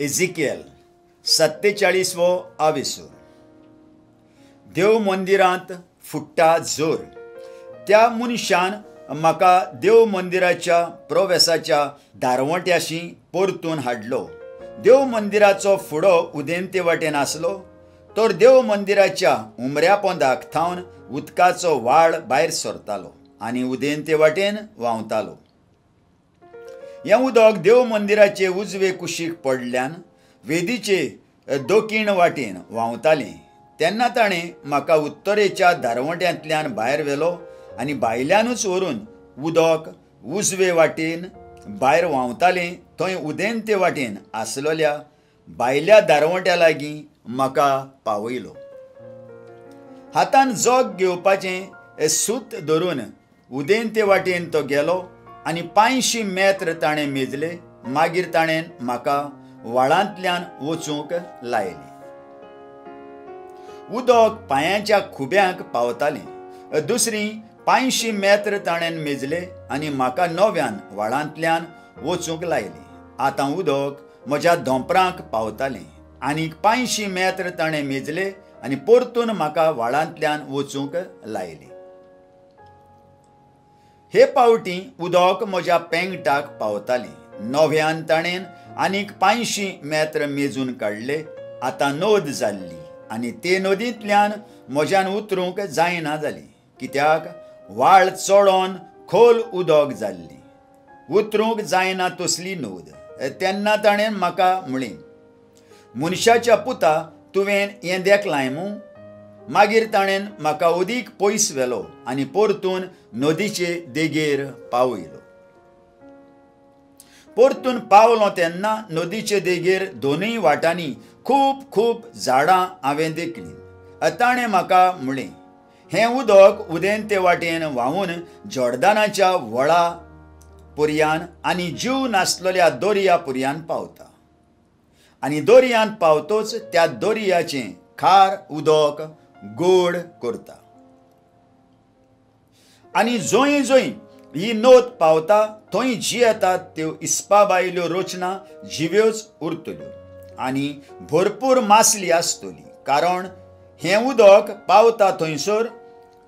Ezekiel 47वो आविसूर. देव मंदिरांत फुट्टा जोर. त्या मनशान म्हाका देव मंदिराच्या प्रवेशाच्या दारवट्याशी परतून हाडलो. देव मंदिराचो फुडो उदेंते वाटेन आसलो, तर देव मंदिराच्या उमऱ्या पोंदाक थावन उदकाचो व्हाळ भायर सरतालो आनी उदेंते वाटेन व्हांवतालो. हें उदक देव मंदिराचे उजवे कुशीक पडल्यान वेदीचे दोखीण वाटेन व्हांवतालें. तेन्ना ताणें म्हाका उत्तरेच्या दारवट्यांतल्यान भायर व्हेलो आनी भायल्यानूच व्हरून उदक उजवे वाटेन भायर व्हांवतालें थंय उदेंते वाटेन आसलेल्या भायल्या दारवट्या लागीं म्हाका पावयलो. हातान जोग घेवपाचें सूत धरून उदेंते वाटेन तो गेलो आनी 500 मेत्र ताणें मेजले. मागीर ताणें म्हाका व्हाळांतल्यान वचूंक लायलें. उदक पांयाच्या खुब्यांक पावतालें. दुसरी 500 मेत्र ताणें मेजले आनी म्हाका नव्यान व्हाळांतल्यान वचूंक लायलें. आतां उदक म्हज्या धोंपरांक पावतालें. आनीक 500 मेत्र ताणें मेजले आनी परतून म्हाका व्हाळांतल्यान वचूंक लायलें. हे पावटी उदक म्हज्या पेंगटाक पावतालें. नव्यान ताणें आनीक 500 मेत्र मेजून काडले. आतां नोद जाल्ली आनी ते नदींतल्यान म्हज्यान उतरूंक जायना जाली, कित्याक व्हाळ चोडोन खोल उदक जाल्ली. उतरूंक जायना तसली नोद. तेन्ना ताणें म्हाका म्हळें, मनशाच्या पुता तुवें हें देखलाय मूं? मागीर ताणें म्हाका अदीक पयस व्हेलो आनी परतून नदीचे देगेर पावयलो. परतून पावलो तेन्ना नदीचे देगेर दोनूय वाटांनी खूब खूब झाडां हांवें देखलीं. ताणें म्हाका म्हळें, हें उदक उदेंते वाटेन व्हांवून जॉर्दानाच्या व्हळा पर्यान आनी जीव नासलेल्या दर्या पर्यान पावता. आनी दर्यांत पावतोच त्या दर्याचें खार उदक गोड करता. आनी जंय जंय ही नोद पावता थंय जी येतात त्यो इस्पा बायल्यो रचना जिव्योच उरतल्यो आनी भरपूर मासली आसतली, कारण हें उदक पावता थंयसर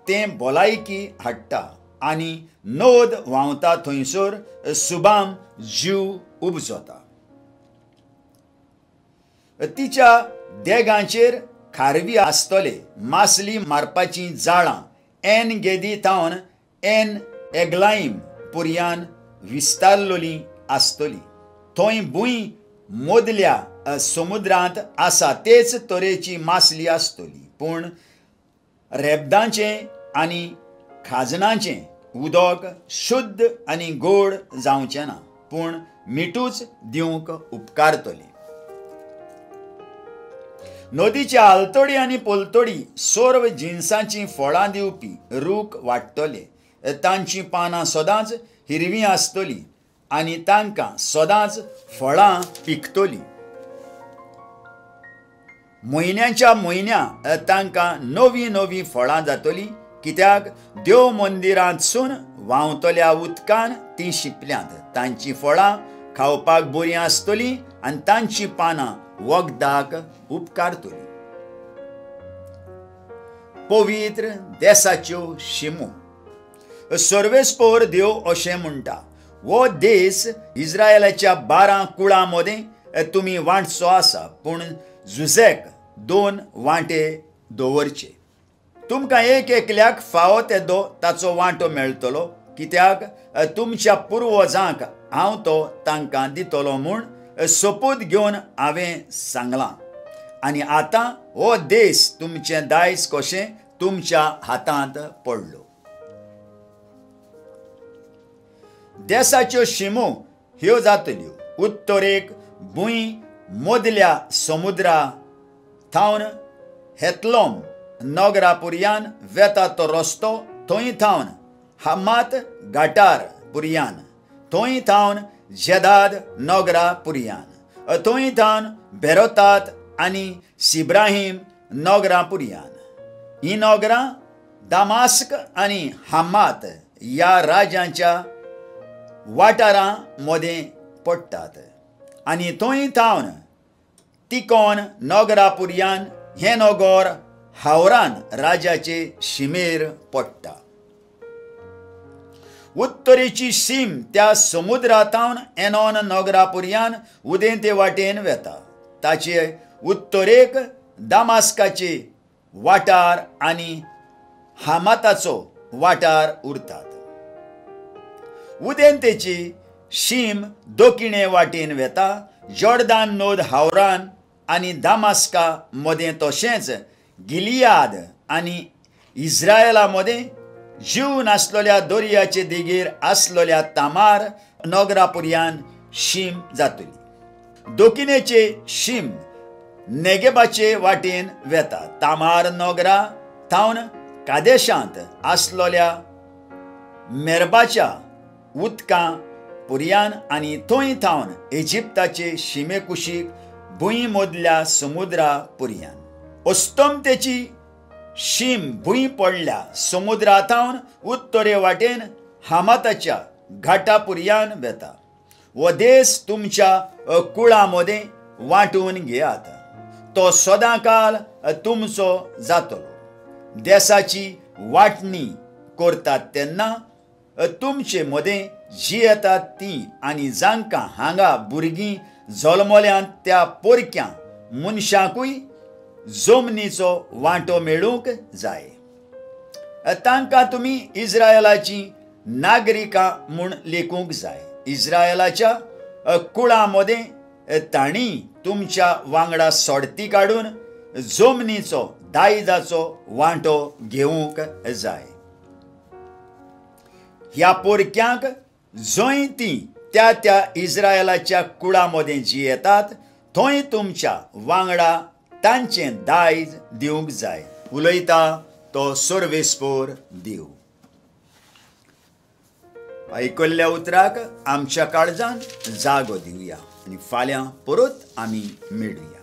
तें भलायकी हाडटा आनी नोद व्हांवता थंयसर सुबाम जीव उपजता. तिच्या देगांचेर खारवी आसतले. मासली मारपाचीं जाळां एन गेदी थावन एन एग्लायम पर्यान विस्तारलोलीं आसतलीं. थंय भूंय मोदल्या समुद्रांत आसा तेच तरेची मासली आसतली. पूण रेबदांचें आनी खाजनाचें उदक शुद्ध आनी गोड जावचें ना, पूण मिठूच दिवंक उपकारतलें. नदीच्या आलतडी आनी पलतडी सर्व जिनसांचीं फळां दिवपी रूख वाडटले. तांचीं पानां सदांच हिरवीं आसतलीं आनी तांकां सदांच फळां पिकतलीं. म्हयन्याच्या म्हयन्या तांकां नवीं नवीं फळां जातलीं, कित्याक देव मंदिरांतसून व्हांवतल्या उदकान तीं शिंपल्यांत. तांचीं फळां खावपाक बरीं आसतलीं आनी तांचीं पानां वखदाक उपकारतलीं. पवित्र देसाच्यो शिमो. सर्वेस्पर देव अशें म्हणटा, हो देस इस्रायलाच्या 12 कुळां मदें तुमी वांटचो आसा, पूण जुजेक 2 वांटे दवरचे. तुमकां एक एकल्याक फावो तेदो ताचो वांटो मेळटलो, कित्याक तुमच्या पुर्वजांक हांव तो तांकां दितलो म्हूण सोपूत घेवन हांवें सांगलां. आनी आतां हो देस तुमचें दायज कशें तुमच्या हातांत पडलो. देसाच्यो शिमो ह्यो जातल्यो. उत्तरेक भूंय मोदल्या समुद्रा थावन हेतलोम नगरा पर्यान वेता तो रस्तो, थंय थावन हमात घाटार पर्यान, थंय थावन जेदाद नगरा पर्यान, थंय थावन बेरोतात आनी सिब्राहीम नगरा पर्यान. हीं नगरां दामास्क आनी हमात ह्या राज्यांच्या वाठारां मदें पडटात. आनी थंय थावन तिकोन नोगरापुर्यान हें नोगोर हावरान राजाचे शिमेर पडटा. उत्तरेची सीम त्या समुद्रांतावन एनोन नोगरापुर्यान उदेंते वाटेन वेता. ताचे उत्तरेक दामास्काचे वाठार आनी हामाताचो वाठार उरतात. उदेंतेची शीम दोखिणे वाटेन वेता. जॉर्दान नोद हावरान आनी दामास्का मदें तशेंच गिलियाद आनी इस्रायला मदें जीव नासलेल्या दर्याचे देगेर आसलेल्या तामार नोगरापुर्यान शीम जातली. दोखिणेचे शीम नेगेबाचे वाटेन वेता. तामार नोगरा थावन कादेशांत आसलेल्या मेरबाच्या उदकां पुर्यान आनी थंय थावन इजिप्ताचे शिमे कुशीक भुंय मोदल्या समुद्रा पुर्यान. अस्तंतेची शीम भुंय पडल्या समुद्रांतावन उत्तरे वाटेन हामाताच्या घाटा पुर्यान वेता. हो देश तुमच्या कुळां मदें वांटून घेयात. तो सदांकाल तुमचो जातलो. देशाची वांटणी करतात तेन्ना तुमचे मदें जीं येतात तीं आनी जांकां हांगा भुरगीं जल्मल्यांत त्या पोरक्या मनशांकूय जमनीचो वांटो मेळूंक जाय. तांकां तुमी इस्रायलाची नागरिकां म्हूण लेखूंक जाय. इस्रायलाच्या कुळां मदें तांणी तुमच्या वांगडा सोडती काडून जमनीचो दायजाचो वांटो घेवंक जाय. ह्या पोरक्यांक जंय तीं त्या इस्रायलाच्या कुळां मदें जीं येतात थंय तुमच्या वांगडा तांचें दायज दिवंक जाय. उलयता तो सर्वेस्पोर देव. आयकल्ल्या उतराक आमच्या काळजांत जागो दिवया आनी फाल्यां परत आमी मेळुया.